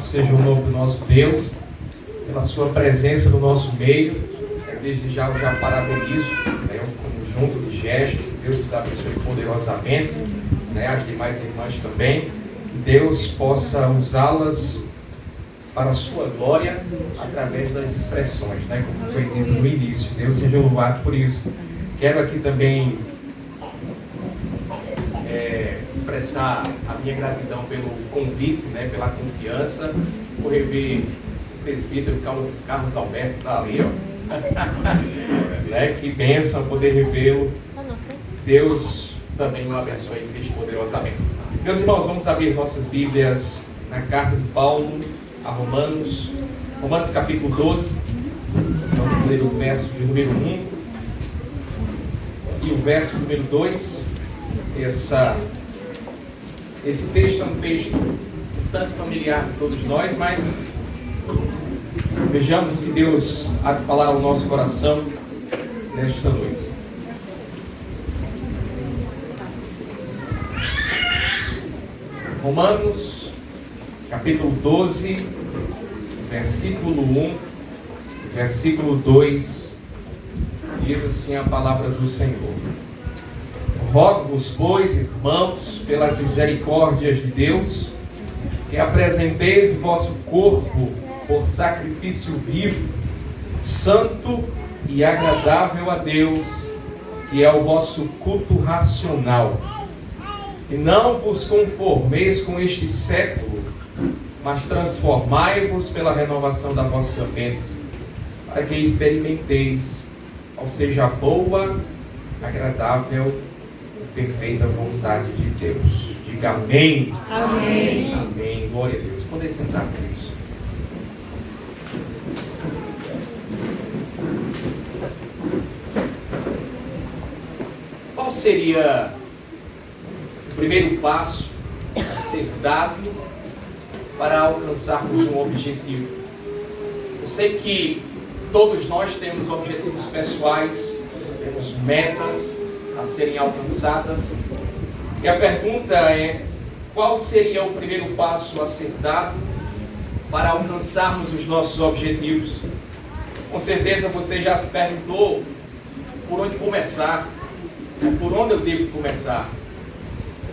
seja o nome do nosso Deus, pela sua presença no nosso meio. Desde já eu já parabenizo, um conjunto de gestos, que Deus os abençoe poderosamente, as demais irmãs também, que Deus possa usá-las para a sua glória através das expressões, como foi dito no início. Deus seja louvado por isso. Quero aqui também expressar a minha gratidão pelo convite, pela confiança, por rever o presbítero Carlos Alberto, está ali, ó. Que bênção poder revê-lo. Deus também o abençoe e Cristo poderosamente. Meus irmãos, vamos abrir nossas Bíblias na carta de Paulo a Romanos capítulo 12. Vamos ler os versos de número 1 e o verso número 2. Esse texto é um texto um tanto familiar de todos nós, mas vejamos o que Deus há de falar ao nosso coração nesta noite. Romanos, capítulo 12, versículo 1, versículo 2, diz assim a palavra do Senhor. Rogo-vos, pois, irmãos, pelas misericórdias de Deus, que apresenteis o vosso corpo por sacrifício vivo, santo e agradável a Deus, que é o vosso culto racional. E não vos conformeis com este século, mas transformai-vos pela renovação da vossa mente, para que experimenteis qual seja a boa, agradável e perfeita vontade de Deus. Diga amém. Amém. Amém. Glória a Deus. Podem sentar, por isso. Qual seria o primeiro passo a ser dado para alcançarmos um objetivo? Eu sei que todos nós temos objetivos pessoais, temos metas a serem alcançadas, e a pergunta é: qual seria o primeiro passo a ser dado para alcançarmos os nossos objetivos? Com certeza você já se perguntou por onde começar, ou por onde eu devo começar,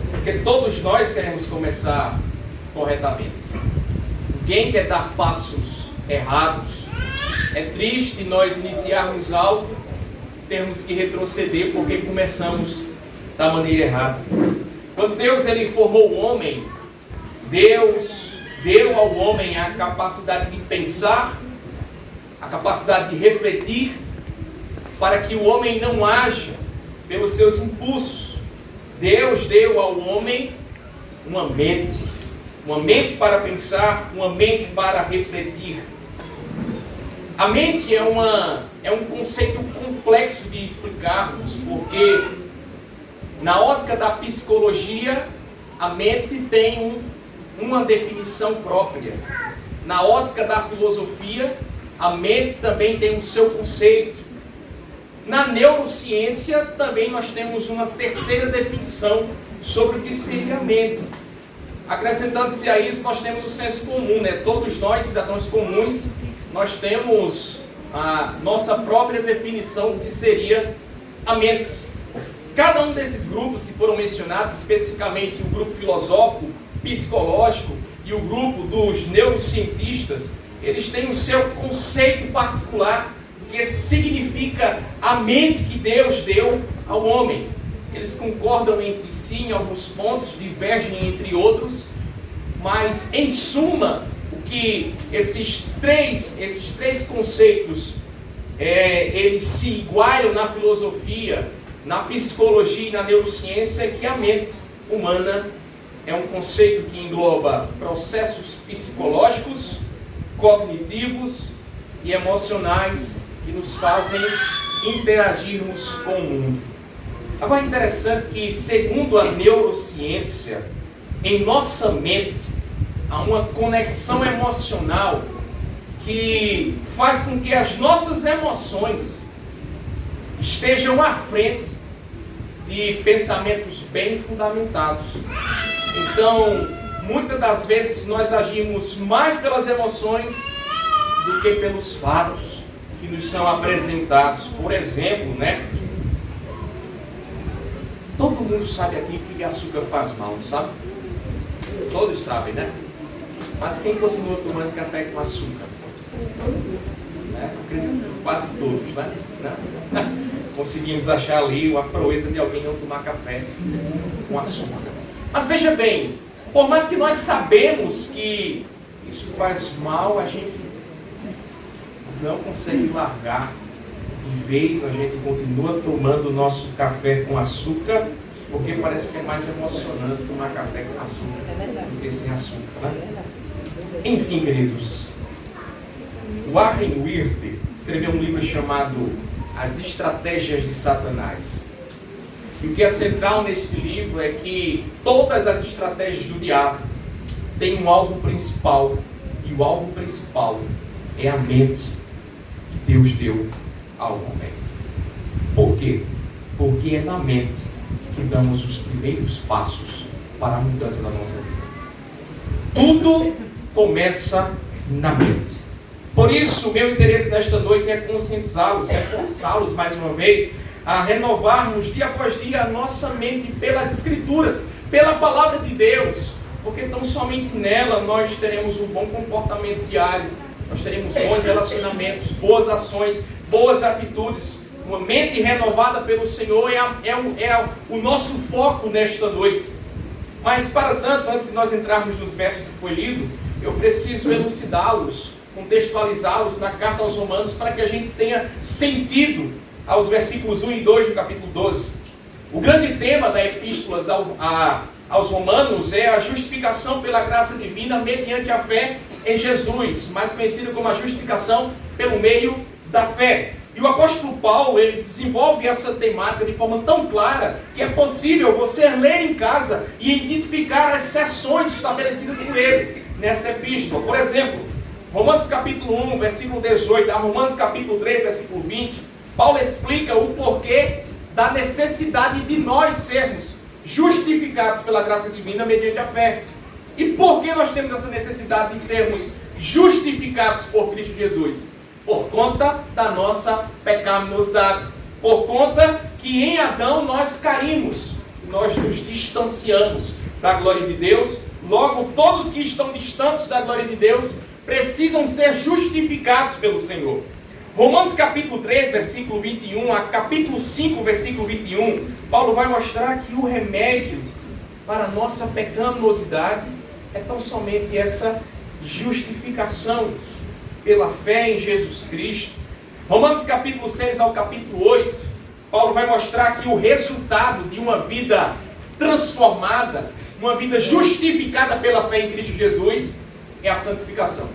porque todos nós queremos começar corretamente. Ninguém quer dar passos errados. É triste nós iniciarmos algo, termos que retroceder porque começamos da maneira errada. Quando Deus ele formou o homem, Deus deu ao homem a capacidade de pensar, a capacidade de refletir, para que o homem não haja pelos seus impulsos. Deus deu ao homem uma mente para pensar, uma mente para refletir. A mente é um conceito complexo de explicarmos, porque na ótica da psicologia, a mente tem uma definição própria. Na ótica da filosofia, a mente também tem o seu conceito. Na neurociência, também nós temos uma terceira definição sobre o que seria a mente. Acrescentando-se a isso, nós temos o senso comum, Todos nós, cidadãos comuns, nós temos a nossa própria definição do que seria a mente. Cada um desses grupos que foram mencionados, especificamente o grupo filosófico, psicológico e o grupo dos neurocientistas, eles têm o seu conceito particular do que significa a mente que Deus deu ao homem. Eles concordam entre si em alguns pontos, divergem entre outros, mas em suma, o que esses três conceitos eles se igualam na filosofia, na psicologia e na neurociência, é que a mente humana é um conceito que engloba processos psicológicos, cognitivos e emocionais que nos fazem interagirmos com o mundo. Agora é interessante que, segundo a neurociência, em nossa mente há uma conexão emocional que faz com que as nossas emoções estejam à frente de pensamentos bem fundamentados. Então, muitas das vezes nós agimos mais pelas emoções do que pelos fatos que nos são apresentados. Por exemplo, né? Todo mundo sabe aqui que açúcar faz mal, não sabe? Todos sabem, né? Mas quem continua tomando café com açúcar? Né? Acredito que quase todos, né? Conseguimos achar ali uma proeza de alguém não tomar café com açúcar. Mas veja bem, por mais que nós sabemos que isso faz mal, a gente não consegue largar de vez, a gente continua tomando o nosso café com açúcar, porque parece que é mais emocionante tomar café com açúcar do que sem açúcar, né? Enfim, queridos, Warren Wiersbe escreveu um livro chamado As Estratégias de Satanás. E o que é central neste livro é que todas as estratégias do diabo têm um alvo principal, e o alvo principal é a mente que Deus deu ao homem. Por quê? Porque é na mente que damos os primeiros passos para a mudança da nossa vida. Tudo começa na mente. Por isso, meu interesse nesta noite é conscientizá-los, reforçá-los mais uma vez, a renovarmos dia após dia a nossa mente pelas Escrituras, pela Palavra de Deus, porque tão somente nela nós teremos um bom comportamento diário, nós teremos bons relacionamentos, boas ações, boas atitudes. Uma mente renovada pelo Senhor é o nosso foco nesta noite. Mas, para tanto, antes de nós entrarmos nos versos que foi lido, eu preciso elucidá-los, contextualizá-los na carta aos Romanos, para que a gente tenha sentido aos versículos 1 e 2 do capítulo 12. O grande tema da epístola aos Romanos é a justificação pela graça divina mediante a fé em Jesus, mais conhecida como a justificação pelo meio da fé. E o apóstolo Paulo, ele desenvolve essa temática de forma tão clara que é possível você ler em casa e identificar as seções estabelecidas por ele nessa epístola. Por exemplo, Romanos capítulo 1, versículo 18, a Romanos capítulo 3, versículo 20, Paulo explica o porquê da necessidade de nós sermos justificados pela graça divina mediante a fé. E por que nós temos essa necessidade de sermos justificados por Cristo Jesus? Por conta da nossa pecaminosidade. Por conta que em Adão nós caímos, nós nos distanciamos da glória de Deus. Logo, todos que estão distantes da glória de Deus precisam ser justificados pelo Senhor. Romanos capítulo 3, versículo 21, a capítulo 5, versículo 21, Paulo vai mostrar que o remédio para a nossa pecaminosidade é tão somente essa justificação pela fé em Jesus Cristo. Romanos capítulo 6 ao capítulo 8, Paulo vai mostrar que o resultado de uma vida transformada, uma vida justificada pela fé em Cristo Jesus, é a santificação.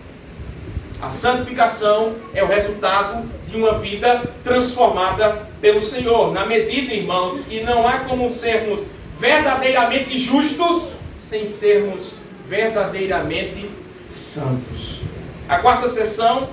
A santificação é o resultado de uma vida transformada pelo Senhor. Na medida, irmãos, que não há como sermos verdadeiramente justos sem sermos verdadeiramente santos. A quarta sessão,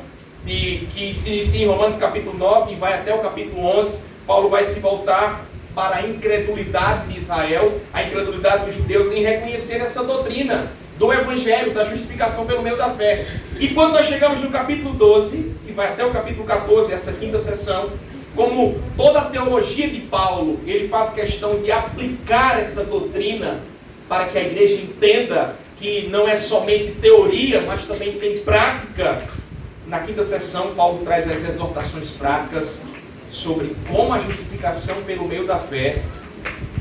que se inicia em Romanos capítulo 9 e vai até o capítulo 11, Paulo vai se voltar para a incredulidade de Israel, a incredulidade dos judeus em reconhecer essa doutrina do Evangelho, da justificação pelo meio da fé. E quando nós chegamos no capítulo 12, que vai até o capítulo 14, essa quinta sessão, como toda a teologia de Paulo, ele faz questão de aplicar essa doutrina para que a igreja entenda que não é somente teoria, mas também tem prática. Na quinta sessão, Paulo traz as exortações práticas sobre como a justificação pelo meio da fé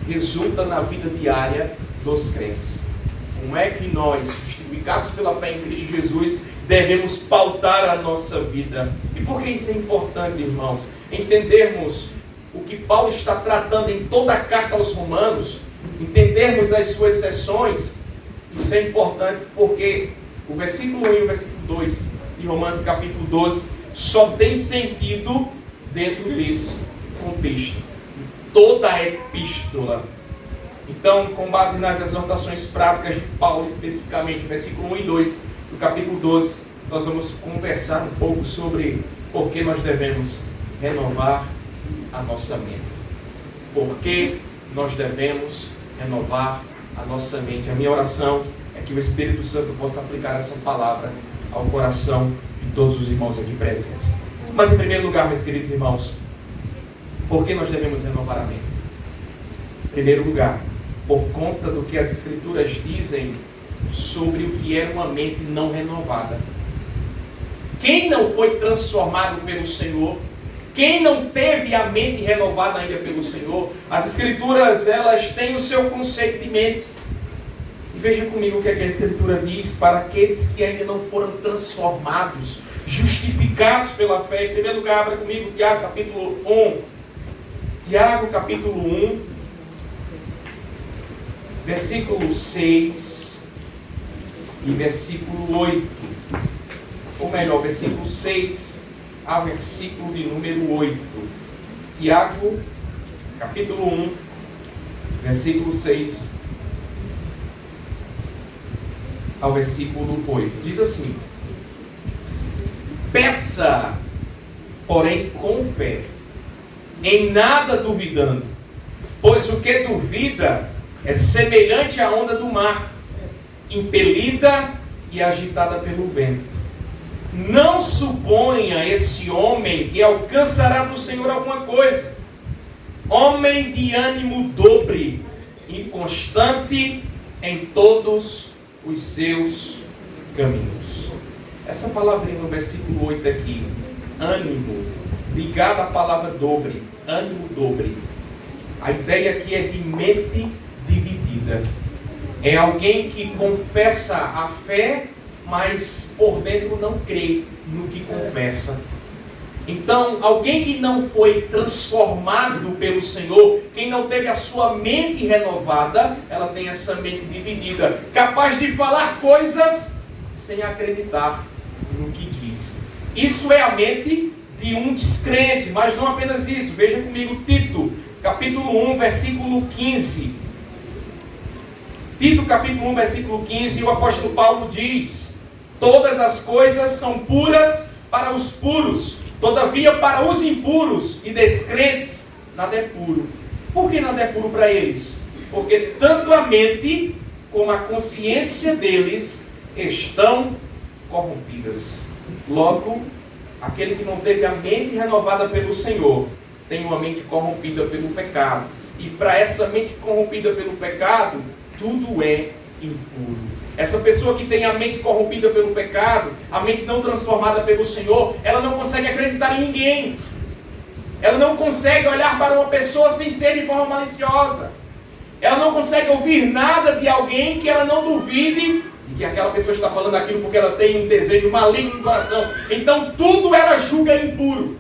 resulta na vida diária dos crentes. Como é que nós, justificados pela fé em Cristo Jesus, devemos pautar a nossa vida? E por que isso é importante, irmãos? Entendermos o que Paulo está tratando em toda a carta aos Romanos, entendermos as suas seções. Isso é importante porque o versículo 1 e o versículo 2 de Romanos capítulo 12 só tem sentido dentro desse contexto. Toda a epístola. Então, com base nas exortações práticas de Paulo, especificamente, versículo 1 e 2 do capítulo 12, nós vamos conversar um pouco sobre por que nós devemos renovar a nossa mente. Por que nós devemos renovar a nossa mente. A minha oração é que o Espírito Santo possa aplicar essa palavra ao coração de todos os irmãos aqui presentes. Mas em primeiro lugar, meus queridos irmãos, por que nós devemos renovar a mente? Em primeiro lugar, por conta do que as Escrituras dizem sobre o que é uma mente não renovada. Quem não foi transformado pelo Senhor, quem não teve a mente renovada ainda pelo Senhor, as Escrituras, elas têm o seu conceito de mente. E veja comigo o que a Escritura diz para aqueles que ainda não foram transformados, justificados pela fé. Em primeiro lugar, abra comigo Tiago capítulo 1. Tiago capítulo 1, versículo 6 e versículo 8. Ou melhor, versículo 6 ao versículo de número 8. Tiago, capítulo 1, versículo 6 ao versículo 8. Diz assim: peça, porém com fé, em nada duvidando, pois o que duvida é semelhante à onda do mar, impelida e agitada pelo vento. Não suponha esse homem que alcançará do Senhor alguma coisa. Homem de ânimo dobre, inconstante em todos os seus caminhos. Essa palavrinha no versículo 8 aqui, ânimo, ligada à palavra dobre, ânimo dobre. A ideia aqui é de mente dividida. É alguém que confessa a fé, mas por dentro não crê no que confessa. Então, alguém que não foi transformado pelo Senhor, quem não teve a sua mente renovada, ela tem essa mente dividida, capaz de falar coisas sem acreditar no que diz. Isso é a mente de um descrente, mas não apenas isso. Veja comigo Tito, capítulo 1, versículo 15. Tito, capítulo 1, versículo 15, o apóstolo Paulo diz: todas as coisas são puras para os puros, todavia para os impuros e descrentes nada é puro. Por que nada é puro para eles? Porque tanto a mente como a consciência deles estão corrompidas. Logo, aquele que não teve a mente renovada pelo Senhor tem uma mente corrompida pelo pecado. E para essa mente corrompida pelo pecado, tudo é impuro. Essa pessoa que tem a mente corrompida pelo pecado, a mente não transformada pelo Senhor, ela não consegue acreditar em ninguém. Ela não consegue olhar para uma pessoa sem ser de forma maliciosa. Ela não consegue ouvir nada de alguém que ela não duvide de que aquela pessoa está falando aquilo porque ela tem um desejo maligno no coração. Então tudo ela julga impuro.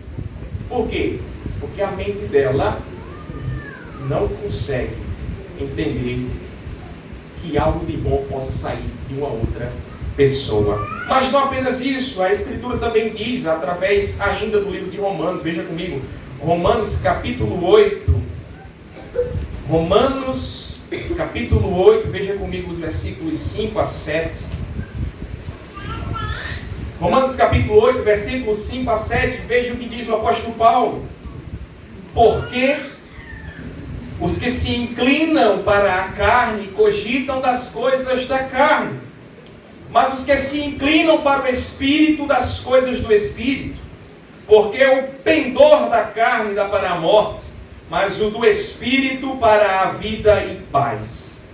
Por quê? Porque a mente dela não consegue entender que algo de bom possa sair de uma outra pessoa. Mas não apenas isso, a Escritura também diz, através ainda do livro de Romanos, veja comigo, Romanos capítulo 8, Romanos capítulo 8, veja comigo os versículos 5 a 7. Romanos capítulo 8, versículos 5 a 7, veja o que diz o apóstolo Paulo. Porque os que se inclinam para a carne cogitam das coisas da carne, mas os que se inclinam para o Espírito, das coisas do Espírito. Porque o pendor da carne dá para a morte, mas o do Espírito para a vida e paz.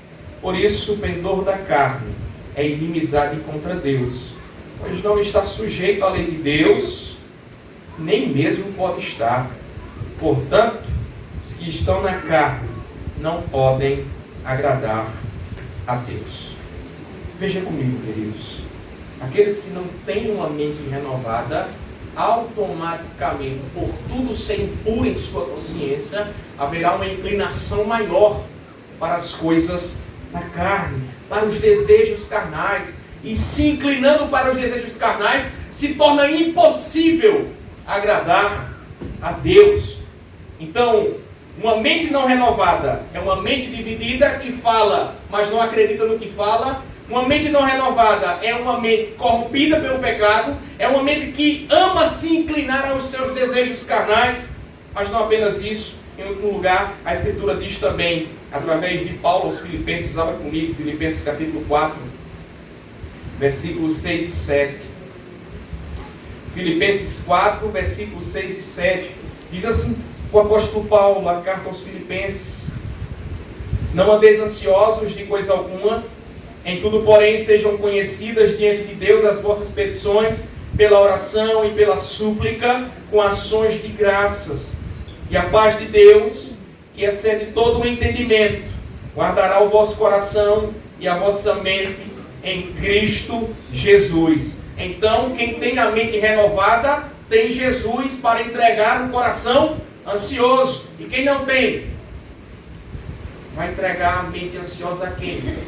Por isso o pendor da carne é inimizade contra Deus, pois não está sujeito à lei de Deus, nem mesmo pode estar. Portanto, os que estão na carne não podem agradar a Deus. Veja comigo, queridos. Aqueles que não têm uma mente renovada, automaticamente, por tudo ser impuro em sua consciência, haverá uma inclinação maior para as coisas da carne, para os desejos carnais. E se inclinando para os desejos carnais, se torna impossível agradar a Deus. Então, uma mente não renovada é uma mente dividida que fala, mas não acredita no que fala. Uma mente não renovada é uma mente corrompida pelo pecado, é uma mente que ama se inclinar aos seus desejos carnais. Mas não apenas isso, em outro lugar, a Escritura diz também, através de Paulo aos Filipenses, abra comigo, Filipenses capítulo 4, versículos 6 e 7. Filipenses 4, versículos 6 e 7. Diz assim o apóstolo Paulo, a carta aos Filipenses: não andeis ansiosos de coisa alguma, em tudo, porém, sejam conhecidas diante de Deus as vossas petições, pela oração e pela súplica, com ações de graças. E a paz de Deus, que excede todo o entendimento, guardará o vosso coração e a vossa mente em Cristo Jesus. Então, quem tem a mente renovada, tem Jesus para entregar um coração ansioso. E quem não tem, vai entregar a mente ansiosa a quem?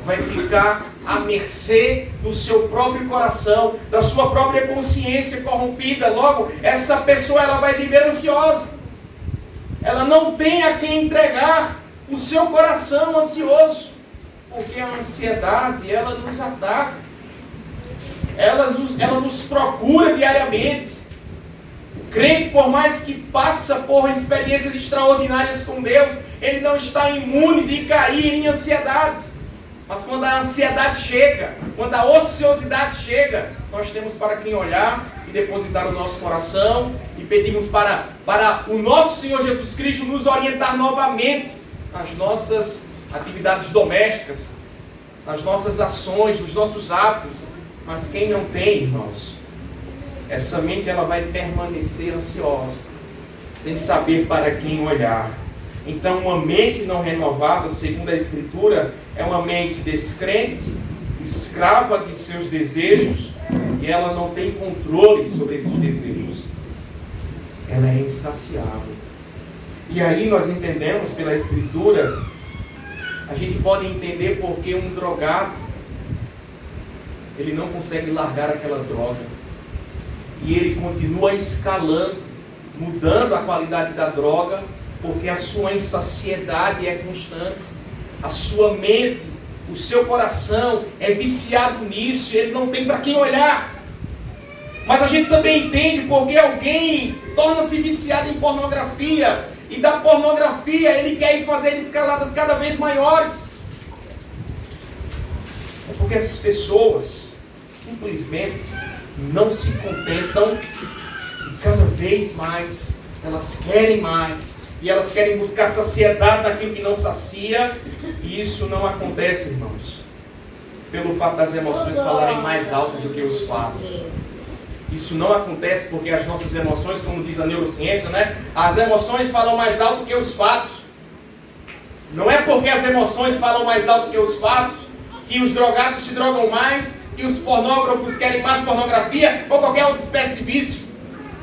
Vai ficar à mercê do seu próprio coração, da sua própria consciência corrompida. Logo, essa pessoa ela vai viver ansiosa. Ela não tem a quem entregar o seu coração ansioso, porque a ansiedade ela nos ataca, ela nos procura diariamente. O crente, por mais que passa por experiências extraordinárias com Deus, ele não está imune de cair em ansiedade. Mas quando a ansiedade chega, quando a ociosidade chega, nós temos para quem olhar e depositar o nosso coração e pedimos para o nosso Senhor Jesus Cristo nos orientar novamente nas nossas atividades domésticas, nas nossas ações, nos nossos hábitos. Mas quem não tem, irmãos, essa mente ela vai permanecer ansiosa, sem saber para quem olhar. Então, uma mente não renovada, segundo a Escritura, é uma mente descrente, escrava de seus desejos, e ela não tem controle sobre esses desejos. Ela é insaciável. E aí nós entendemos pela Escritura, a gente pode entender porque um drogado, ele não consegue largar aquela droga. E ele continua escalando, mudando a qualidade da droga, porque a sua insaciedade é constante. A sua mente, o seu coração é viciado nisso, e ele não tem para quem olhar. Mas a gente também entende porque alguém torna-se viciado em pornografia, e da pornografia ele quer ir fazer escaladas cada vez maiores. É porque essas pessoas simplesmente não se contentam, e cada vez mais elas querem mais. E elas querem buscar saciedade naquilo que não sacia. E isso não acontece, irmãos, pelo fato das emoções falarem mais alto do que os fatos. Isso não acontece porque as nossas emoções, como diz a neurociência, né? As emoções falam mais alto do que os fatos. Não é porque as emoções falam mais alto do que os fatos que os drogados se drogam mais, que os pornógrafos querem mais pornografia ou qualquer outra espécie de vício.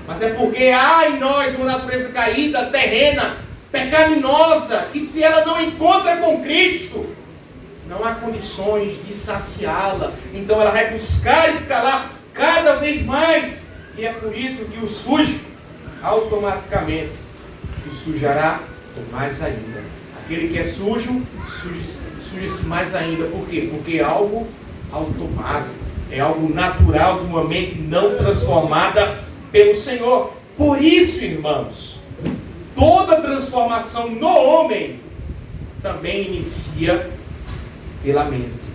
Mas é porque há em nós uma natureza caída, terrena, pecaminosa, que se ela não encontra com Cristo, não há condições de saciá-la. Então ela vai buscar escalar cada vez mais. E é por isso que o sujo automaticamente se sujará mais ainda. Aquele que é sujo, suja-se mais ainda. Por quê? Porque é algo automático, é algo natural de uma mente não transformada pelo Senhor. Por isso, irmãos, toda transformação no homem também inicia pela mente,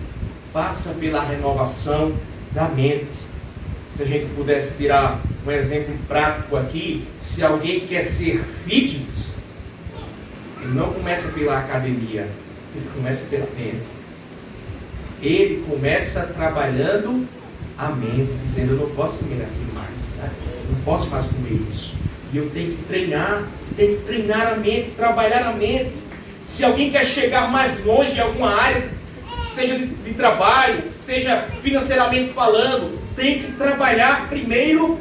passa pela renovação da mente. Se a gente pudesse tirar um exemplo prático aqui, se alguém quer ser fitness, ele não começa pela academia, ele começa pela mente. Ele começa trabalhando a mente, dizendo: eu não posso comer aquilo mais, né? Não posso mais comer isso. E eu tenho que treinar a mente, trabalhar a mente. Se alguém quer chegar mais longe em alguma área, seja de trabalho, seja financeiramente falando, tem que trabalhar primeiro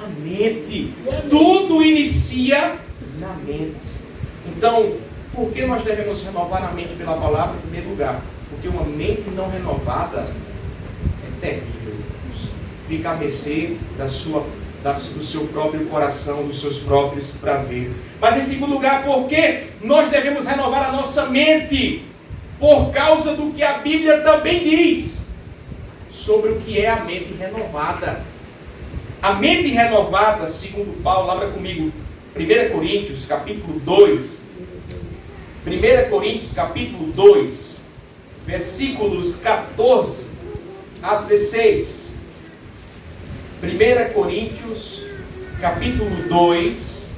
a mente. Tudo inicia na mente. Então, por que nós devemos renovar a mente pela palavra em primeiro lugar? Porque uma mente não renovada é terrível. Fica à mercê do seu próprio coração, dos seus próprios prazeres. Mas em segundo lugar, por que nós devemos renovar a nossa mente? Por causa do que a Bíblia também diz sobre o que é a mente renovada. A mente renovada, segundo Paulo, abra comigo 1 Coríntios capítulo 2. 1 Coríntios capítulo 2, versículos 14 a 16. 1 Coríntios, capítulo 2,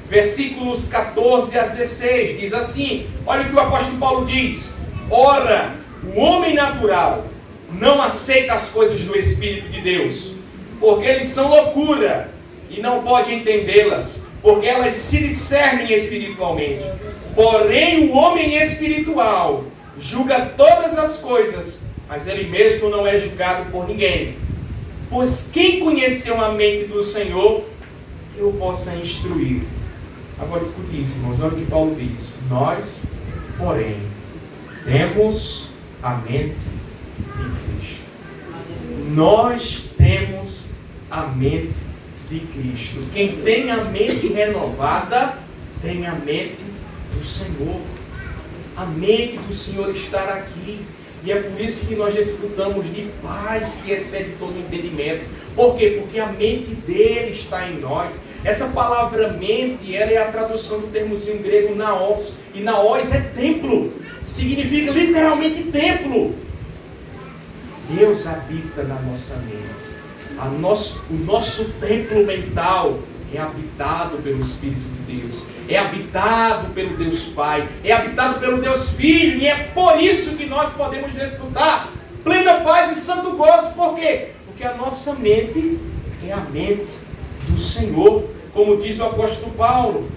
versículos 14 a 16. Diz assim, olha o que o apóstolo Paulo diz. Ora, o homem natural não aceita as coisas do Espírito de Deus, porque eles são loucura, e não pode entendê-las, porque elas se discernem espiritualmente. Porém, o homem espiritual julga todas as coisas, mas ele mesmo não é julgado por ninguém. Pois quem conheceu a mente do Senhor, que o possa instruir? Agora escute isso, irmãos, olha o que Paulo diz. Nós, porém, temos a mente de Cristo. Nós temos a mente de Cristo. Quem tem a mente renovada, tem a mente do Senhor. A mente do Senhor estar aqui. E é por isso que nós desfrutamos de paz que excede todo entendimento. Por quê? Porque a mente dele está em nós. Essa palavra mente, ela é a tradução do termozinho grego naos. E naos é templo. Significa literalmente templo. Deus habita na nossa mente. O nosso templo mental é habitado pelo Espírito de Deus, é habitado pelo Deus Pai, é habitado pelo Deus Filho, e é por isso que nós podemos desfrutar plena paz e santo gozo. Por quê? Porque a nossa mente é a mente do Senhor, como diz o apóstolo Paulo.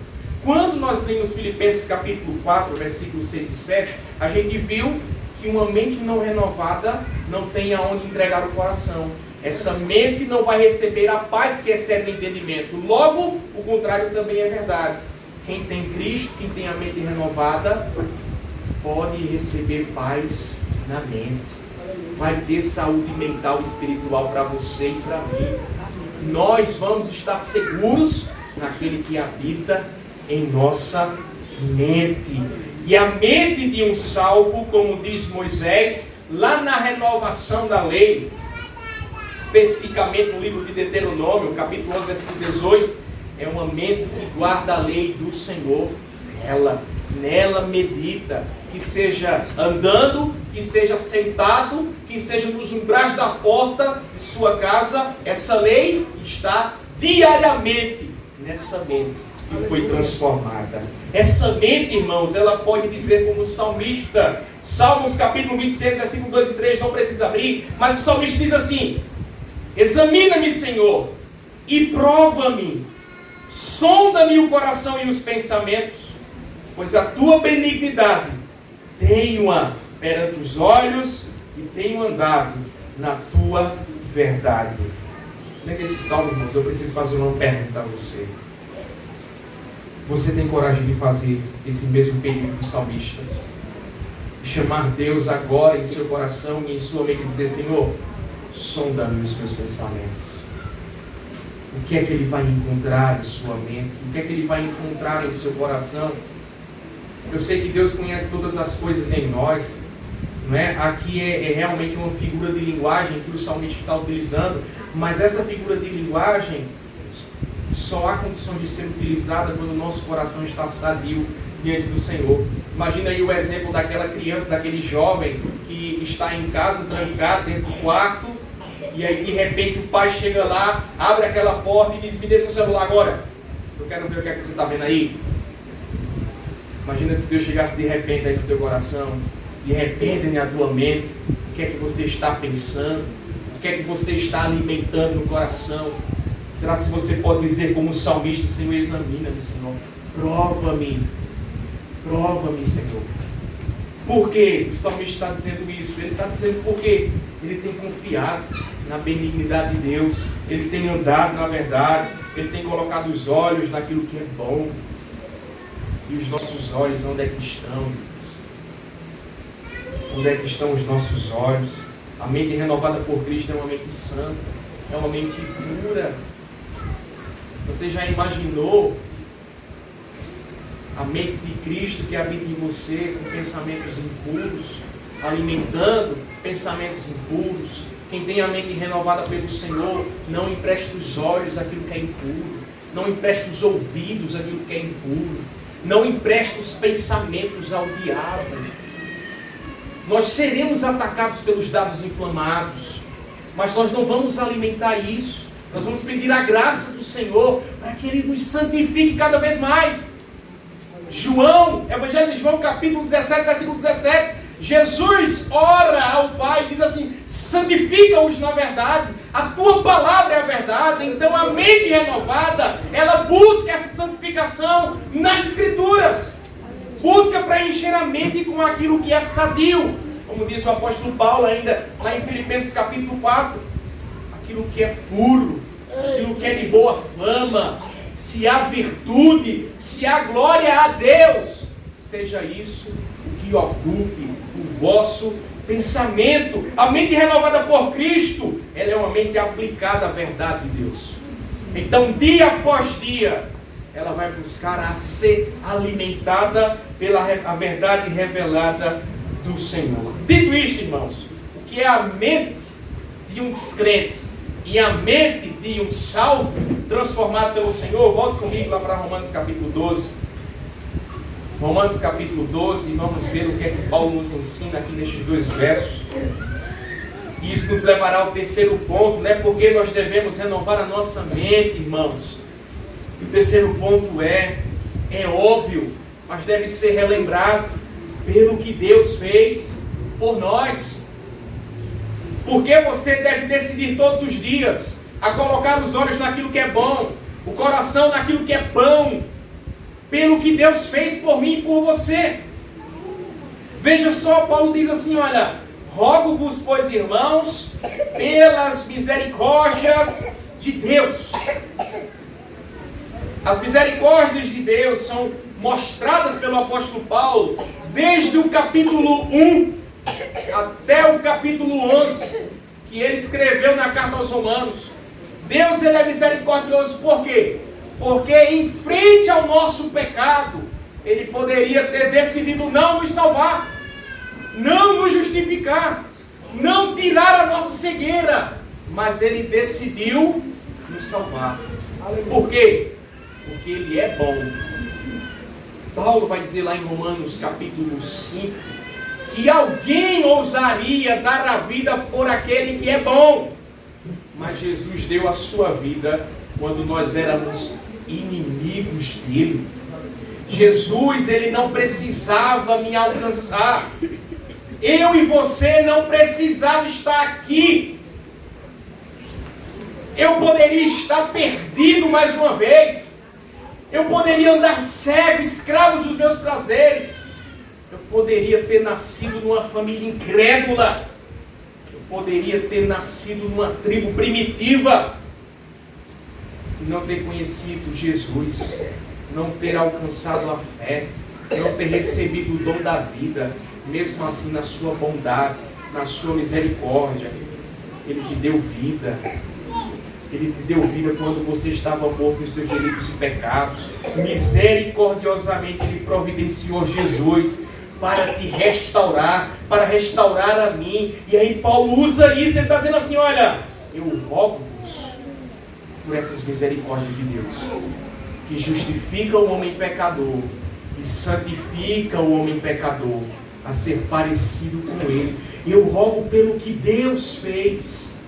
Quando nós lemos Filipenses capítulo 4, versículos 6 e 7, a gente viu que uma mente não renovada não tem aonde entregar o coração. Essa mente não vai receber a paz que excede o entendimento. Logo, o contrário também é verdade. Quem tem Cristo, quem tem a mente renovada, pode receber paz na mente. Vai ter saúde mental e espiritual para você e para mim. Nós vamos estar seguros naquele que habita em nossa mente. E a mente de um salvo, como diz Moisés, lá na renovação da lei, especificamente no livro de Deuteronômio, capítulo 11, versículo 18, é uma mente que guarda a lei do Senhor. Nela medita, que seja andando, que seja sentado, que seja nos umbrais da porta de sua casa, essa lei está diariamente nessa mente que foi transformada. Essa mente, irmãos, ela pode dizer como salmista, Salmos capítulo 26, versículo 2 e 3, não precisa abrir, mas o salmista diz assim: examina-me, Senhor, e prova-me, sonda-me o coração e os pensamentos, pois a tua benignidade tenho-a perante os olhos e tenho andado na tua verdade. Lendo esse salmo, irmãos, eu preciso fazer uma pergunta a você. Você tem coragem de fazer esse mesmo pedido do salmista? De chamar Deus agora em seu coração e em sua mente e dizer: Senhor, sonda-me os meus pensamentos. O que é que Ele vai encontrar em sua mente? O que é que Ele vai encontrar em seu coração? Eu sei que Deus conhece todas as coisas em nós, não é? Aqui é realmente uma figura de linguagem que o salmista está utilizando, mas essa figura de linguagem só há condições de ser utilizada quando o nosso coração está sadio diante do Senhor. Imagina aí o exemplo daquela criança, daquele jovem que está em casa, trancado dentro do quarto, e aí de repente o pai chega lá, abre aquela porta e diz: me dê seu celular agora, eu quero ver o que é que você está vendo aí. Imagina se Deus chegasse de repente aí no teu coração, de repente na tua mente, o que é que você está pensando, o que é que você está alimentando no coração. Será se você pode dizer como o salmista: Senhor, examina-me, Senhor, prova-me, Senhor. Por que o salmista está dizendo isso? Ele está dizendo porque ele tem confiado na benignidade de Deus, ele tem andado na verdade, ele tem colocado os olhos naquilo que é bom. E os nossos olhos, onde é que estão? Onde é que estão os nossos olhos? A mente renovada por Cristo é uma mente santa, é uma mente pura. Você já imaginou a mente de Cristo que habita em você com pensamentos impuros, alimentando pensamentos impuros? Quem tem a mente renovada pelo Senhor não empresta os olhos àquilo que é impuro, não empresta os ouvidos àquilo que é impuro, não empresta os pensamentos ao diabo. Nós seremos atacados pelos dados inflamados, mas nós não vamos alimentar isso. Nós vamos pedir a graça do Senhor para que Ele nos santifique cada vez mais. Evangelho de João, capítulo 17, versículo 17. Jesus ora ao Pai e diz assim: santifica-os na verdade, a tua palavra é a verdade. Então a mente renovada, ela busca essa santificação nas Escrituras. Busca preencher a mente com aquilo que é sadio. Como diz o apóstolo Paulo ainda, lá em Filipenses capítulo 4. Aquilo que é puro, aquilo que é de boa fama, se há virtude, se há glória a Deus, seja isso que ocupe o vosso pensamento. A mente renovada por Cristo, ela é uma mente aplicada à verdade de Deus. Então, dia após dia, ela vai buscar a ser alimentada pela a verdade revelada do Senhor. Dito isto, irmãos, o que é a mente de um descrente e a mente de um salvo transformado pelo Senhor? Volte comigo lá para Romanos capítulo 12. Romanos capítulo 12, vamos ver o que é que Paulo nos ensina aqui nestes dois versos. E isso nos levará ao terceiro ponto, né? Porque nós devemos renovar a nossa mente, irmãos. O terceiro ponto é óbvio, mas deve ser relembrado pelo que Deus fez por nós. Porque você deve decidir todos os dias a colocar os olhos naquilo que é bom, o coração naquilo que é pão, pelo que Deus fez por mim e por você. Veja só, Paulo diz assim, olha: rogo-vos, pois, irmãos, pelas misericórdias de Deus. As misericórdias de Deus são mostradas pelo apóstolo Paulo desde o capítulo 1 até o capítulo 11, que ele escreveu na carta aos Romanos. Deus, ele é misericordioso por quê? Porque em frente ao nosso pecado, ele poderia ter decidido não nos salvar, não nos justificar, não tirar a nossa cegueira, mas ele decidiu nos salvar. Por quê? Porque ele é bom. Paulo vai dizer lá em Romanos capítulo 5, que alguém ousaria dar a vida por aquele que é bom. Mas Jesus deu a sua vida quando nós éramos inimigos dele. Jesus, ele não precisava me alcançar. Eu e você não precisavam estar aqui. Eu poderia estar perdido mais uma vez. Eu poderia andar cego, escravo dos meus prazeres. Eu poderia ter nascido numa família incrédula. Eu poderia ter nascido numa tribo primitiva e não ter conhecido Jesus, não ter alcançado a fé, não ter recebido o dom da vida. Mesmo assim, na sua bondade, na sua misericórdia, Ele te deu vida. Ele te deu vida quando você estava morto nos seus delitos e pecados. Misericordiosamente Ele providenciou Jesus para te restaurar, para restaurar a mim. E aí Paulo usa isso, ele está dizendo assim, olha, eu rogo-vos por essas misericórdias de Deus, que justifica o homem pecador e santifica o homem pecador a ser parecido com Ele. Eu rogo pelo que Deus fez.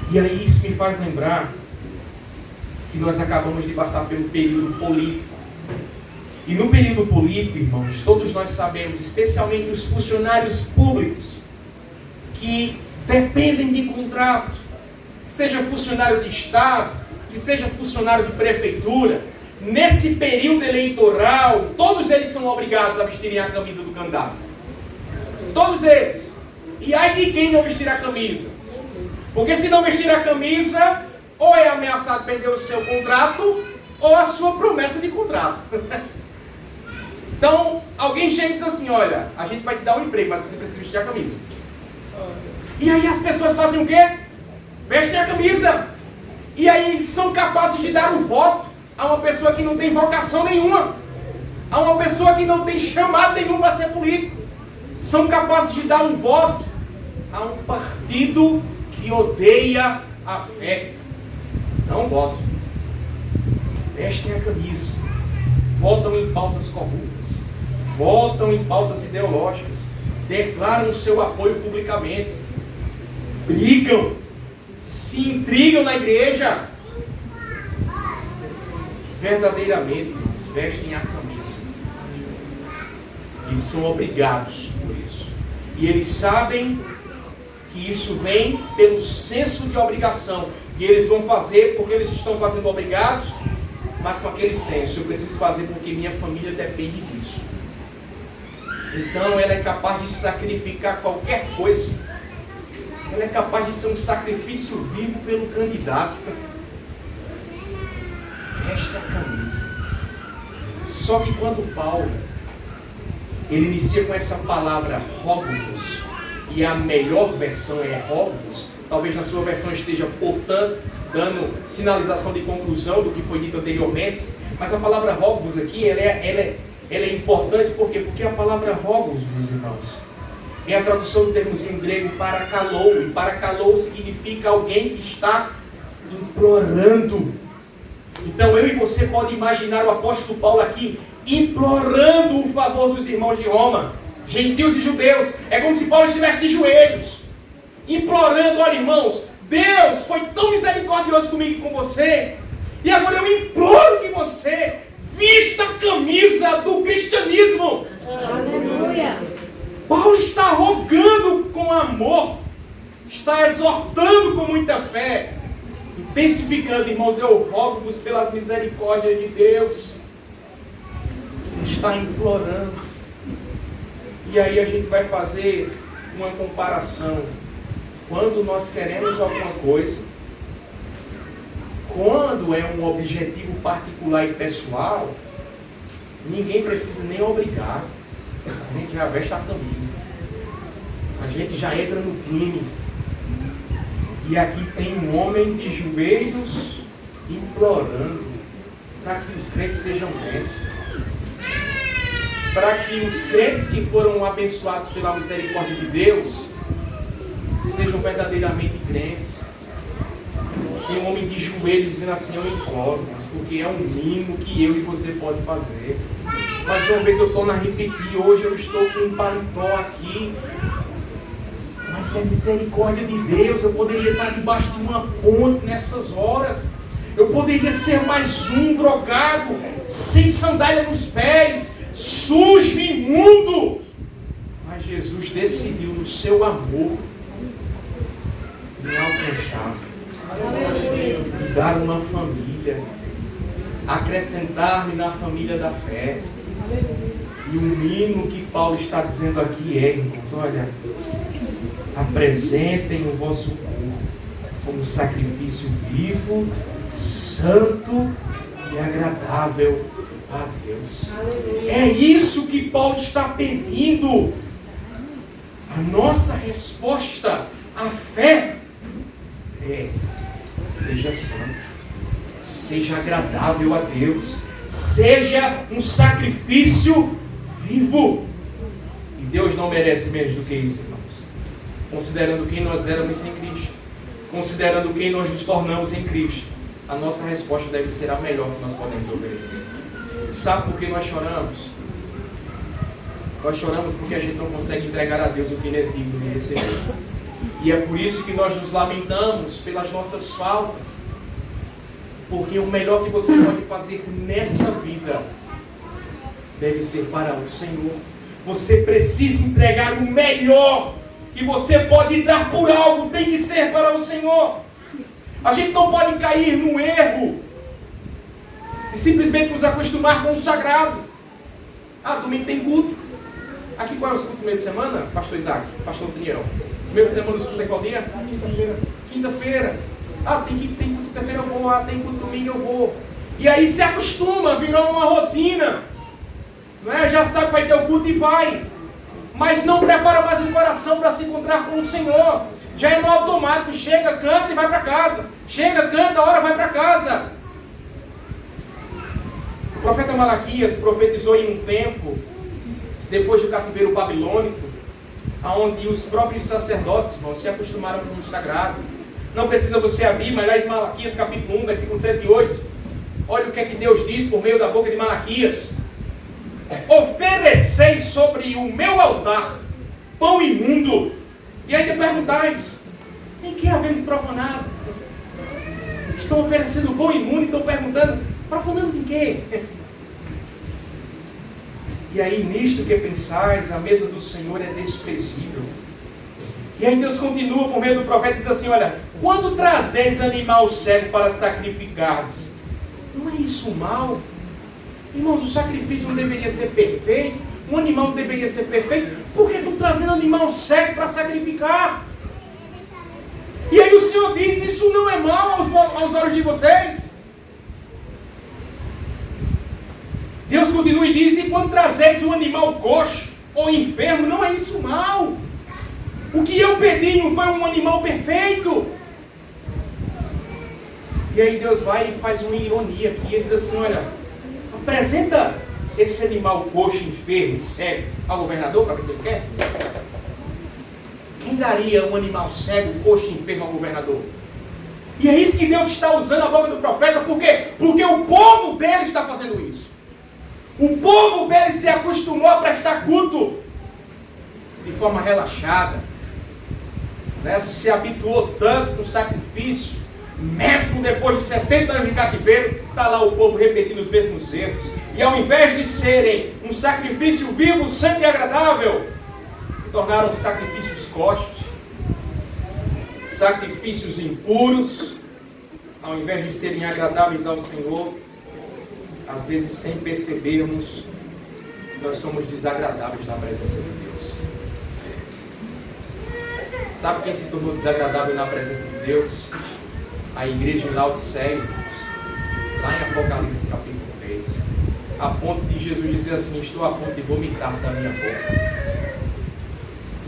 E aí isso me faz lembrar que nós acabamos de passar pelo período político. E no período político, irmãos, todos nós sabemos, especialmente os funcionários públicos, que dependem de contrato, que seja funcionário de Estado, que seja funcionário de prefeitura, nesse período eleitoral, todos eles são obrigados a vestirem a camisa do candidato. Todos eles. E ai de quem não vestir a camisa? Porque se não vestir a camisa, ou é ameaçado perder o seu contrato, ou a sua promessa de contrato. Então, alguém chega e diz assim, olha, a gente vai te dar um emprego, mas você precisa vestir a camisa. E aí as pessoas fazem o quê? Vestem a camisa. E aí são capazes de dar um voto a uma pessoa que não tem vocação nenhuma, a uma pessoa que não tem chamado nenhum para ser político. São capazes de dar um voto a um partido que odeia a fé. Não voto. Vestem a camisa. Votam em pautas corruptas. Votam em pautas ideológicas. declaram o seu apoio publicamente, brigam, se intrigam na igreja. Verdadeiramente, irmãos, vestem a camisa. Eles são obrigados por isso. E eles sabem que isso vem pelo senso de obrigação. E eles vão fazer porque eles estão fazendo obrigados, mas com aquele senso: eu preciso fazer porque minha família depende disso. Então ela é capaz de sacrificar qualquer coisa. Ela é capaz de ser um sacrifício vivo pelo candidato. Veste a camisa. Só que quando Paulo ele inicia com essa palavra rogo-vos, e a melhor versão é rogo-vos, talvez na sua versão esteja, portanto, dando sinalização de conclusão do que foi dito anteriormente, mas a palavra rogo-vos aqui, ela é importante, por quê? Porque a palavra rogo-vos, irmãos, é a tradução do termozinho grego parakalou, e parakalou significa alguém que está implorando. Então eu e você pode imaginar o apóstolo Paulo aqui implorando o favor dos irmãos de Roma, gentios e judeus. É como se Paulo estivesse de joelhos, implorando: olha, irmãos, Deus foi tão misericordioso comigo e com você, e agora eu imploro que você vista a camisa do cristianismo. Aleluia! Paulo está rogando com amor, está exortando com muita fé, intensificando: irmãos, eu rogo-vos pelas misericórdias de Deus. Ele está implorando. E aí a gente vai fazer uma comparação. Quando nós queremos alguma coisa, quando é um objetivo particular e pessoal, ninguém precisa nem obrigar. A gente já veste a camisa, a gente já entra no time. E aqui tem um homem de joelhos implorando para que os crentes sejam crentes, para que os crentes que foram abençoados pela misericórdia de Deus sejam verdadeiramente crentes. Tem um homem de joelhos dizendo assim: eu imploro, porque é um mínimo que eu e você pode fazer. Mais uma vez eu torno a repetir: hoje eu estou com um paletó aqui, mas é misericórdia de Deus. Eu poderia estar debaixo de uma ponte nessas horas, eu poderia ser mais um drogado, sem sandália nos pés, sujo, imundo, mas Jesus decidiu no seu amor me alcançar, me dar uma família, acrescentar-me na família da fé. E o mínimo que Paulo está dizendo aqui é: irmãos, olha, apresentem o vosso corpo como sacrifício vivo, santo e agradável a Deus. É isso que Paulo está pedindo. A nossa resposta à fé é: seja santo, seja agradável a Deus, seja um sacrifício vivo. E Deus não merece menos do que isso, irmãos. Considerando quem nós éramos em Cristo, considerando quem nós nos tornamos em Cristo, a nossa resposta deve ser a melhor que nós podemos oferecer. Sabe por que nós choramos? Nós choramos porque a gente não consegue entregar a Deus o que Ele é digno de receber. E é por isso que nós nos lamentamos pelas nossas faltas. Porque o melhor que você pode fazer nessa vida deve ser para o Senhor. Você precisa entregar o melhor que você pode dar por algo, tem que ser para o Senhor. A gente não pode cair no erro e simplesmente nos acostumar com o sagrado. Ah, domingo tem culto. Aqui qual é o culto do meio de semana? Pastor Isaac, Pastor Daniel. Meio de semana o culto é qual dia? Quinta-feira. Quinta-feira. Ah, tem culto quinta-feira, eu vou. Ah, tem culto domingo, eu vou. E aí se acostuma, virou uma rotina. Não é? Já sabe que vai ter o culto e vai. Mas não prepara mais o coração para se encontrar com o Senhor. Já é no automático, chega, canta e vai para casa. Chega, canta, ora, vai para casa. O profeta Malaquias profetizou em um tempo, depois do cativeiro babilônico, onde os próprios sacerdotes, irmãos, se acostumaram com o sagrado. Não precisa você abrir, mas lá em Malaquias capítulo 1, versículo 7 e 8. Olha o que é que Deus diz por meio da boca de Malaquias. Ofereceis sobre o meu altar pão imundo. E aí te perguntais, em que havemos profanado? Estão oferecendo pão imundo e estão perguntando, profanamos em quê? E aí nisto que pensais, a mesa do Senhor é desprezível. E aí Deus continua por meio do profeta e diz assim, olha, quando trazeis animal cego para sacrificar-te, não é isso mal? Irmãos, o sacrifício não deveria ser perfeito, um animal não deveria ser perfeito, por que estão trazendo animal cego para sacrificar? E aí o Senhor diz, isso não é mal aos olhos de vocês? Deus continua e diz, e quando trazeis um animal coxo ou enfermo, não é isso mal? O que eu pedi não foi um animal perfeito? E aí Deus vai e faz uma ironia aqui, ele diz assim, olha, apresenta esse animal coxo, enfermo e cego ao governador para ver se ele quer. Quem daria um animal cego, coxo e enfermo ao governador? E é isso que Deus está usando a boca do profeta, por quê? Porque o povo dele está fazendo isso. O povo dele se acostumou a prestar culto de forma relaxada, né? Se habituou tanto com o sacrifício, mesmo depois de 70 anos de cativeiro, está lá o povo repetindo os mesmos erros. E ao invés de serem um sacrifício vivo, santo e agradável, se tornaram sacrifícios coxos, sacrifícios impuros. Ao invés de serem agradáveis ao Senhor, às vezes sem percebermos, nós somos desagradáveis na presença de Deus. Sabe quem se tornou desagradável na presença de Deus? A igreja em Laodiceia, lá em Apocalipse capítulo 3, a ponto de Jesus dizer assim, estou a ponto de vomitar da minha boca.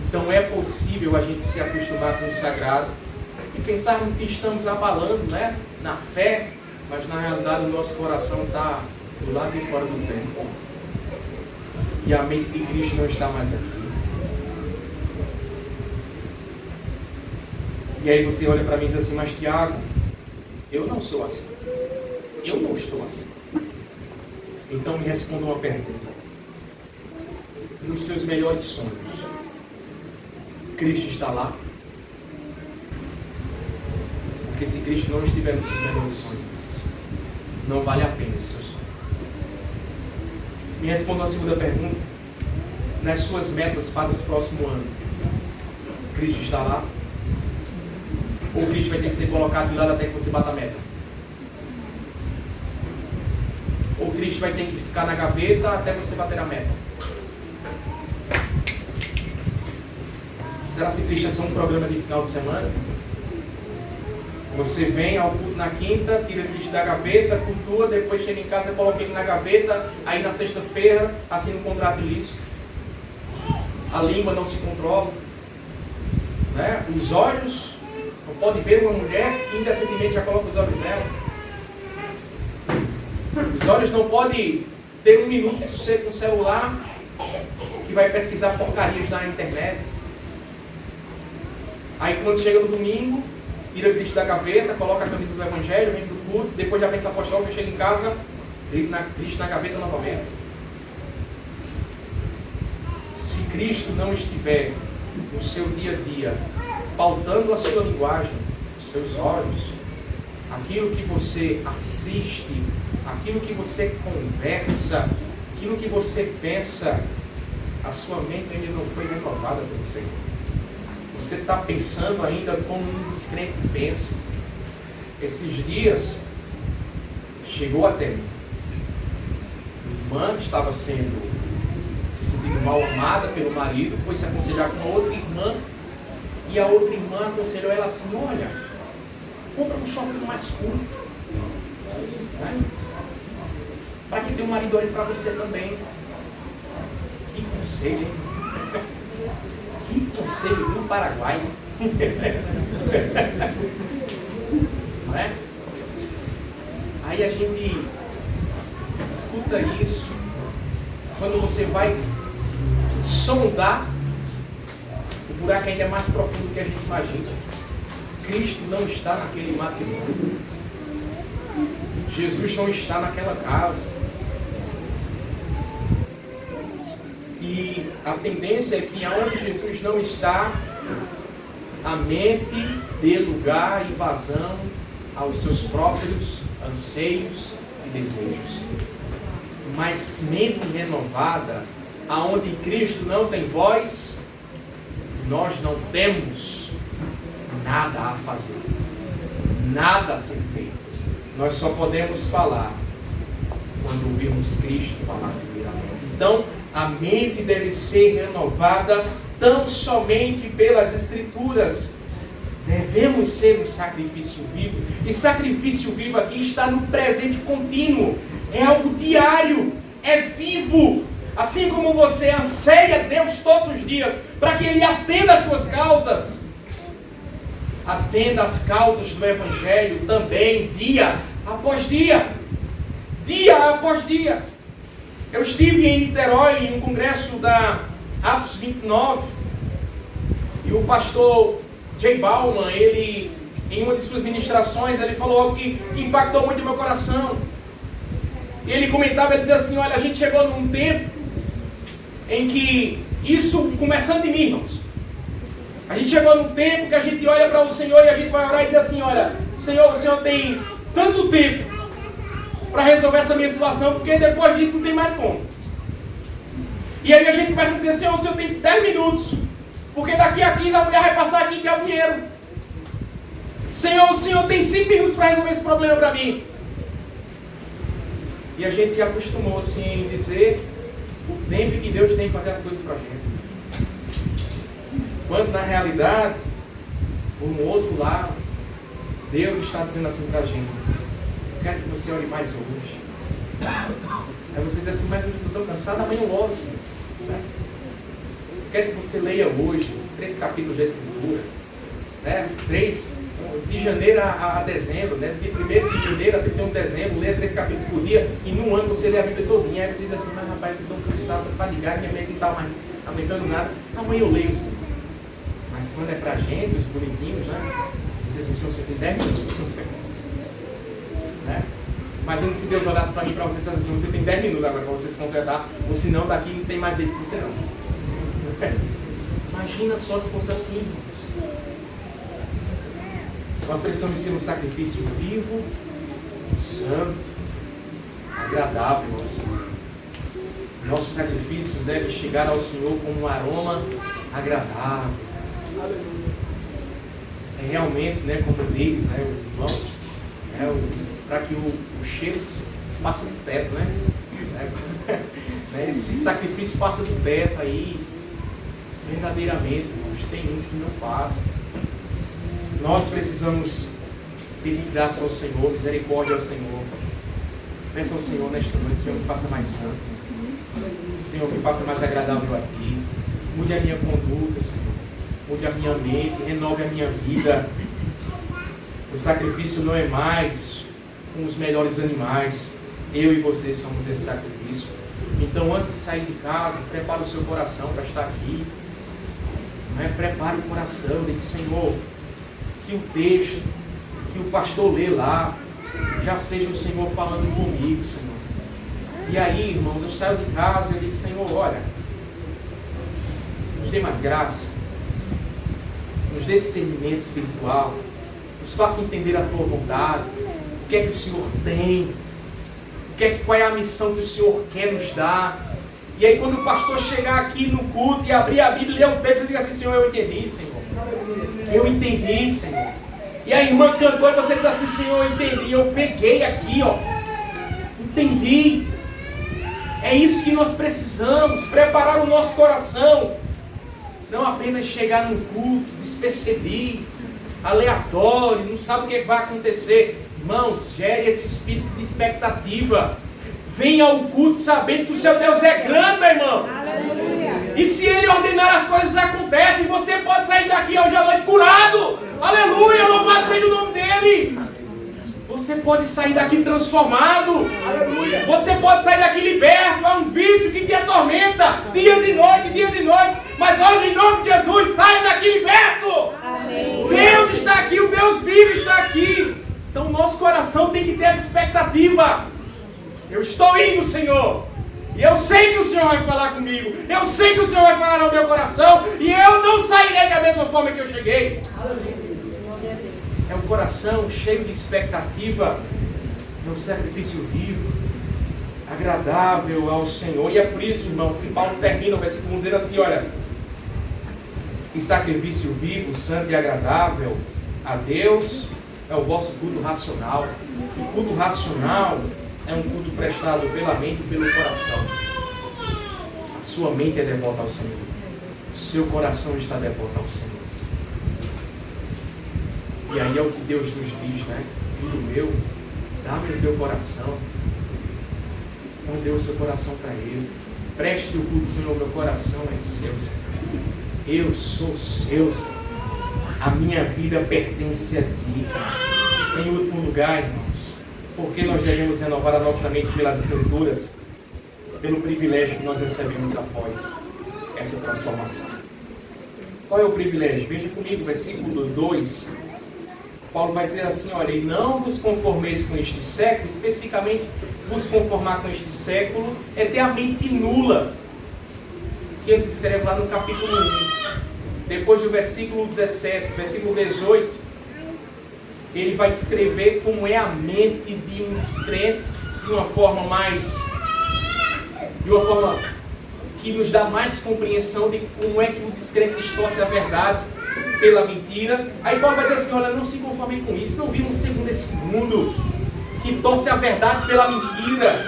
Então é possível a gente se acostumar com o sagrado e pensarmos que estamos abalando, né, na fé, mas na realidade o nosso coração está do lado de fora do templo. E a mente de Cristo não está mais aqui. E aí você olha para mim e diz assim, mas Tiago, eu não sou assim. Eu não estou assim. Então me responda uma pergunta. Nos seus melhores sonhos, Cristo está lá? Porque se Cristo não estiver nos seus melhores sonhos, não vale a pena esse seu sonho. Me responda uma segunda pergunta. Nas suas metas para os próximos anos, Cristo está lá? Ou Cristo vai ter que ser colocado de lado até que você bata a meta? Ou Cristo vai ter que ficar na gaveta até você bater a meta? Será que Cristo é só um programa de final de semana? Você vem ao culto na quinta, tira Cristo da gaveta, cultua, depois chega em casa, coloca ele na gaveta, aí na sexta-feira assina um contrato ilícito. A língua não se controla, né? Os olhos não pode ver uma mulher que indecentemente já coloca os olhos nela. Os olhos não podem ter um minuto de sossego com o celular que vai pesquisar porcarias na internet. Aí quando chega no domingo, tira Cristo da gaveta, coloca a camisa do Evangelho, vem do culto, depois já pensa apostólico, chega em casa, Cristo na gaveta novamente. Se Cristo não estiver no seu dia a dia, pautando a sua linguagem, os seus olhos, aquilo que você assiste, aquilo que você conversa, aquilo que você pensa, a sua mente ainda não foi renovada pelo Senhor. Você está pensando ainda como um descrente pensa. Esses dias, chegou até mim uma irmã que estava se sentindo mal amada pelo marido, foi se aconselhar com uma outra irmã, e a outra irmã aconselhou ela assim, olha, compra um shortinho mais curto, né? Para que teu marido olhe para você também. Que conselho, hein? Que conselho do Paraguai. Não é? Aí a gente escuta isso. Quando você vai sondar, o buraco ainda é mais profundo do que a gente imagina. Cristo não está naquele matrimônio. Jesus não está naquela casa. E a tendência é que aonde Jesus não está, a mente dê lugar e vazão aos seus próprios anseios e desejos. Mas mente renovada, aonde Cristo não tem voz, nós não temos nada a fazer, nada a ser feito. Nós só podemos falar quando ouvirmos Cristo falar primeiramente. Então, a mente deve ser renovada tão somente pelas Escrituras. Devemos ser um sacrifício vivo. E sacrifício vivo aqui está no presente contínuo. É algo diário, é vivo. Assim como você anseia Deus todos os dias para que Ele atenda às suas causas, atenda às causas do Evangelho também, dia após dia. Dia após dia. Eu estive em Niterói, em um congresso da Atos 29, e o pastor Jay Bauman, ele, em uma de suas ministrações, ele falou algo que impactou muito o meu coração. E ele comentava, ele dizia assim: olha, a gente chegou num tempo em que, isso começando de mim, irmãos, a gente chegou num tempo que a gente olha para o Senhor e a gente vai orar e dizer assim: olha, Senhor, o Senhor tem tanto tempo para resolver essa minha situação, porque depois disso não tem mais como. E aí a gente começa a dizer: Senhor, o Senhor tem 10 minutos, porque daqui a 15 a mulher vai passar aqui e quer o dinheiro. Senhor, o Senhor tem 5 minutos para resolver esse problema para mim. E a gente acostumou-se em dizer o tempo que Deus tem que fazer as coisas para a gente. Quando na realidade, por um outro lado, Deus está dizendo assim para a gente: eu quero que você ore mais hoje. Aí você diz assim: mas hoje eu estou tão cansado, amanhã eu oro, Senhor. Eu quero que você leia hoje 3 capítulos da Escritura, 3, de janeiro a dezembro, de 1º de janeiro a 31 de dezembro, leia 3 capítulos por dia, e num ano você lê a Bíblia todinha. Aí você diz assim: mas rapaz, eu estou cansado, estou fadigado, minha mente não está mais aumentando nada. Amanhã eu leio, Senhor. Mas quando é pra gente, os bonitinhos, diz assim: Senhor, você tem 10 minutos. Imagina se Deus olhasse para mim e para vocês assim: você tem 10 minutos agora para você se consertar, ou senão daqui não tem mais jeito para você não. Imagina só se fosse assim, irmãos. Nós precisamos ser um sacrifício vivo, santo, agradável ao Senhor. Nosso sacrifício deve chegar ao Senhor como um aroma agradável. É realmente, como diz os irmãos, para que o cheiro passe do teto, esse sacrifício passa do teto aí, verdadeiramente, irmãos, tem uns que não passam. Nós precisamos pedir graça ao Senhor, misericórdia ao Senhor. Peça ao Senhor nesta noite: Senhor, me faça mais santo, Senhor, me faça mais agradável a Ti. Mude a minha conduta, Senhor. Mude a minha mente, renove a minha vida. O sacrifício não é mais com os melhores animais. Eu e você somos esse sacrifício. Então, antes de sair de casa, prepare o seu coração para estar aqui. Prepare o coração, diga: Senhor, que o texto que o pastor lê lá já seja o Senhor falando comigo, Senhor. E aí, irmãos, eu saio de casa e eu digo: Senhor, olha, nos dê mais graça, nos dê discernimento espiritual, nos faça entender a Tua vontade, o que é que o Senhor tem, qual é a missão que o Senhor quer nos dar. E aí, quando o pastor chegar aqui no culto e abrir a Bíblia e ler o texto, eu digo assim: Senhor, eu entendi, Senhor. Eu entendi, Senhor. E a irmã cantou e você diz assim: Senhor, eu entendi. Eu peguei aqui, entendi. É isso que nós precisamos, preparar o nosso coração. Não apenas chegar num culto despercebido, aleatório, não sabe o que vai acontecer. Irmãos, gere esse espírito de expectativa. Venha ao culto sabendo que o seu Deus é grande, meu irmão. Aleluia. E se Ele ordenar, as coisas acontecem. Você pode sair daqui hoje à noite curado. Aleluia, louvado seja o nome dEle. Você pode sair daqui transformado. Aleluia. Você pode sair daqui liberto. É um vício que te atormenta dias e noites. Mas hoje, em nome de Jesus, saia daqui liberto. Amém. Deus está aqui, o Deus vivo está aqui. Então o nosso coração tem que ter essa expectativa. Eu estou indo, Senhor. E eu sei que o Senhor vai falar comigo. Eu sei que o Senhor vai falar ao meu coração. E eu não sairei da mesma forma que eu cheguei. É um coração cheio de expectativa. É um sacrifício vivo, agradável ao Senhor. E é por isso, irmãos, que Paulo termina o versículo 1 dizendo assim, olha, que sacrifício vivo, santo e agradável a Deus é o vosso culto racional. O culto racional é um culto prestado pela mente e pelo coração. A sua mente é devota ao Senhor. O seu coração está devoto ao Senhor. E aí é o que Deus nos diz, né? Filho meu, dá-me o teu coração. Então dê o seu coração para Ele. Preste o culto, Senhor, meu coração é seu, Senhor. Eu sou seu, Senhor. A minha vida pertence a Ti. Em último lugar, irmãos, porque nós devemos renovar a nossa mente pelas Escrituras, pelo privilégio que nós recebemos após essa transformação. Qual é o privilégio? Veja comigo, versículo 2. Paulo vai dizer assim, olha, e não vos conformeis com este século, especificamente vos conformar com este século, é ter a mente nula, que ele descreve lá no capítulo 1. Depois do versículo 17, versículo 18, ele vai descrever como é a mente de um descrente, de uma forma que nos dá mais compreensão de como é que o descrente distorce a verdade pela mentira. Aí Paulo vai dizer assim, olha, não se conformem com isso, não vivam segundo esse mundo que torce a verdade pela mentira.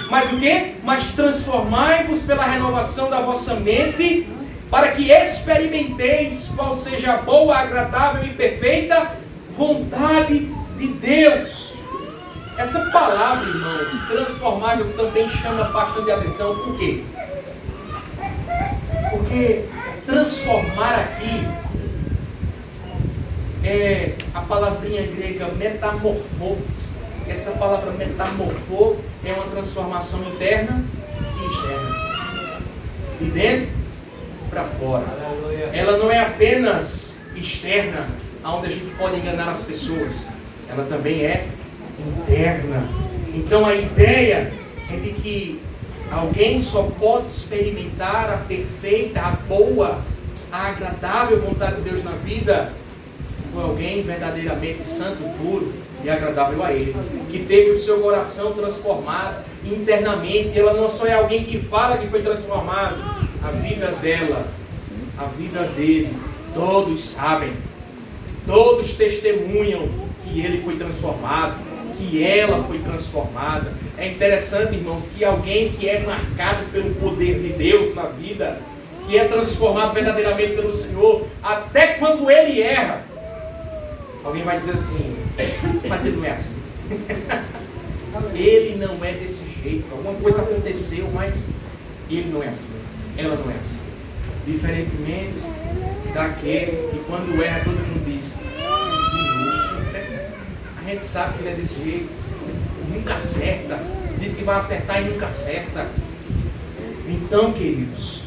Mas o quê? Mas transformai-vos pela renovação da vossa mente, para que experimenteis qual seja a boa, agradável e perfeita vontade de Deus. Essa palavra, irmãos, transformável, também chama bastante atenção. Por quê? Porque transformar aqui é a palavrinha grega metamorfô. Essa palavra metamorfô é uma transformação interna e externa. De dentro para fora. Ela não é apenas externa, onde a gente pode enganar as pessoas. Ela também é interna. Então a ideia é de que alguém só pode experimentar a perfeita, a boa, a agradável vontade de Deus na vida se for alguém verdadeiramente santo, puro e agradável a Ele, que teve o seu coração transformado internamente. Ela não só é alguém que fala que foi transformado, a vida dela, a vida dele, todos sabem, todos testemunham que ele foi transformado, que ela foi transformada. É interessante, irmãos, que alguém que é marcado pelo poder de Deus na vida, que é transformado verdadeiramente pelo Senhor, até quando ele erra, alguém vai dizer assim, mas ele não é assim. Ele não é desse jeito. Alguma coisa aconteceu, mas ele não é assim. Ela não é assim. Diferentemente daquele que quando erra todo mundo diz, a gente sabe que ele é desse jeito, nunca acerta, diz que vai acertar e nunca acerta. Então, queridos,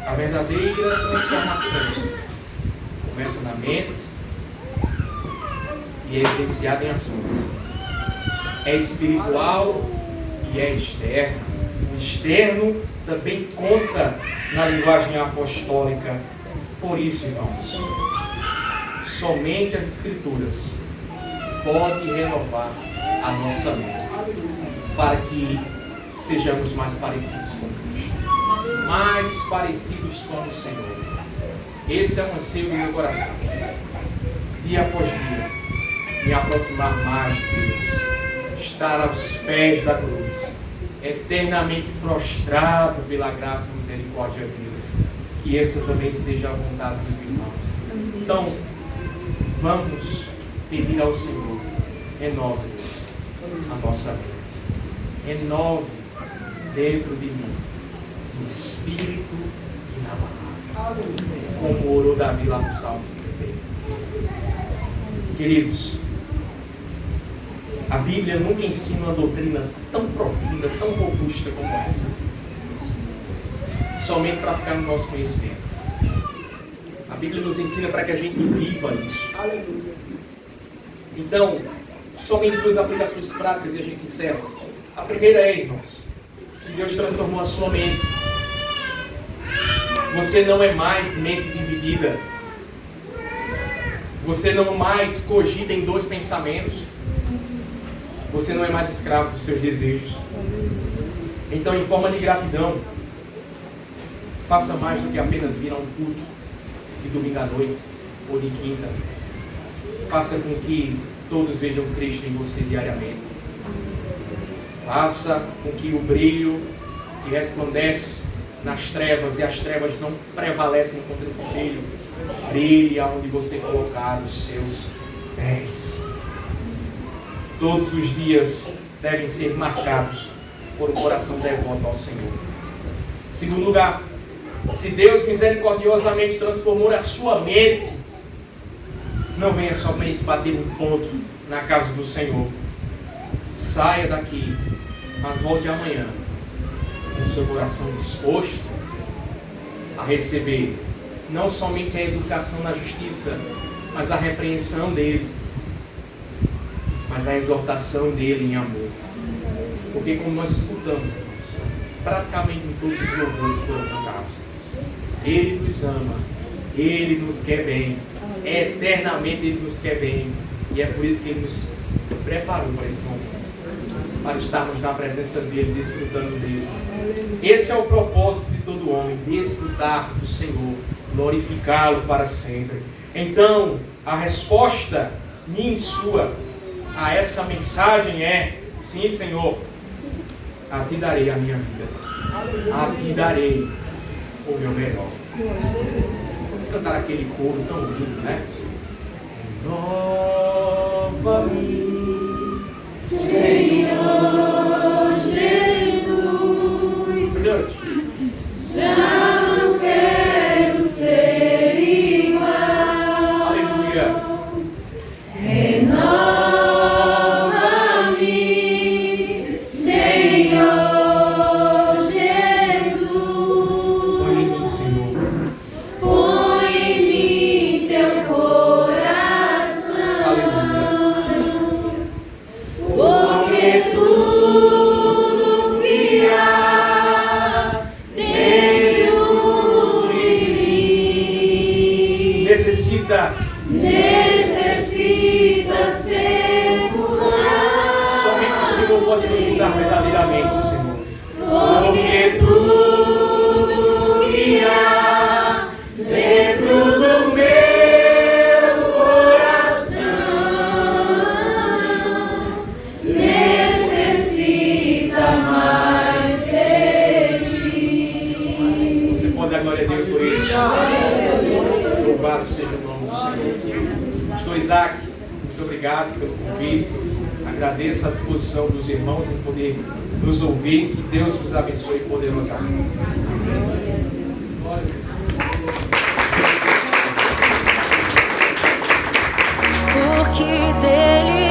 a verdadeira transformação começa na mente e é evidenciada em ações. É espiritual e é externo. O externo também conta na linguagem apostólica. Por isso, irmãos, somente as Escrituras podem renovar a nossa mente para que sejamos mais parecidos com Cristo, mais parecidos com o Senhor. Esse é um anseio do meu coração, dia após dia, me aproximar mais de Deus, estar aos pés da cruz, eternamente prostrado pela graça e misericórdia dele. Que essa também seja a vontade dos irmãos. Então, vamos pedir ao Senhor, renove-nos a nossa mente, renove dentro de mim no espírito e na palavra, como orou Davi lá no Salmo 51. Queridos, a Bíblia nunca ensina uma doutrina tão profunda, tão robusta como essa, somente para ficar no nosso conhecimento. A Bíblia nos ensina para que a gente viva isso. Então, somente duas aplicações práticas e a gente encerra. A primeira é, irmãos, se Deus transformou a sua mente, você não é mais mente dividida. Você não mais cogita em dois pensamentos. Você não é mais escravo dos seus desejos. Então, em forma de gratidão, faça mais do que apenas vir a um culto de domingo à noite ou de quinta. Faça com que todos vejam Cristo em você diariamente. Faça com que o brilho que resplandece nas trevas, e as trevas não prevalecem contra esse brilho, brilhe aonde você colocar os seus pés. Todos os dias devem ser marcados por um coração devoto ao Senhor. Segundo lugar, se Deus misericordiosamente transformou a sua mente, não venha somente bater um ponto na casa do Senhor. Saia daqui, mas volte amanhã com seu coração disposto a receber não somente a educação na justiça, mas a repreensão dele, mas a exortação dele em amor. Porque como nós escutamos, irmãos, praticamente em todos os louvores que foram cantados, Ele nos ama, Ele nos quer bem, eternamente Ele nos quer bem, e é por isso que Ele nos preparou para esse momento, para estarmos na presença dEle, desfrutando dEle. Esse é o propósito de todo homem, desfrutar do Senhor, glorificá-lo para sempre. Então, a resposta minha e sua a essa mensagem é: sim, Senhor, a Ti darei a minha vida, a Ti darei o meu melhor. Vamos cantar aquele coro tão lindo, né? Renova-me, Senhor Jesus. Cante. Já não quero ser igual. Aleluia. Renova-me, Senhor Jesus. Põe em mim, Senhor. Põe em mim teu coração. Aleluia. Porque tudo que há dentro de mim Necessita ser curado. somente o Senhor pode nos mudar verdadeiramente, Senhor. Porque tudo que há dentro do meu coração necessita mais de ti. Você pode dar glória a Deus por isso. Louvado seja o nome do Senhor. Pastor Isaac, muito obrigado pelo convite. Agradeço a disposição dos irmãos em poder nos ouvir. Que Deus vos abençoe poderosamente. Porque dele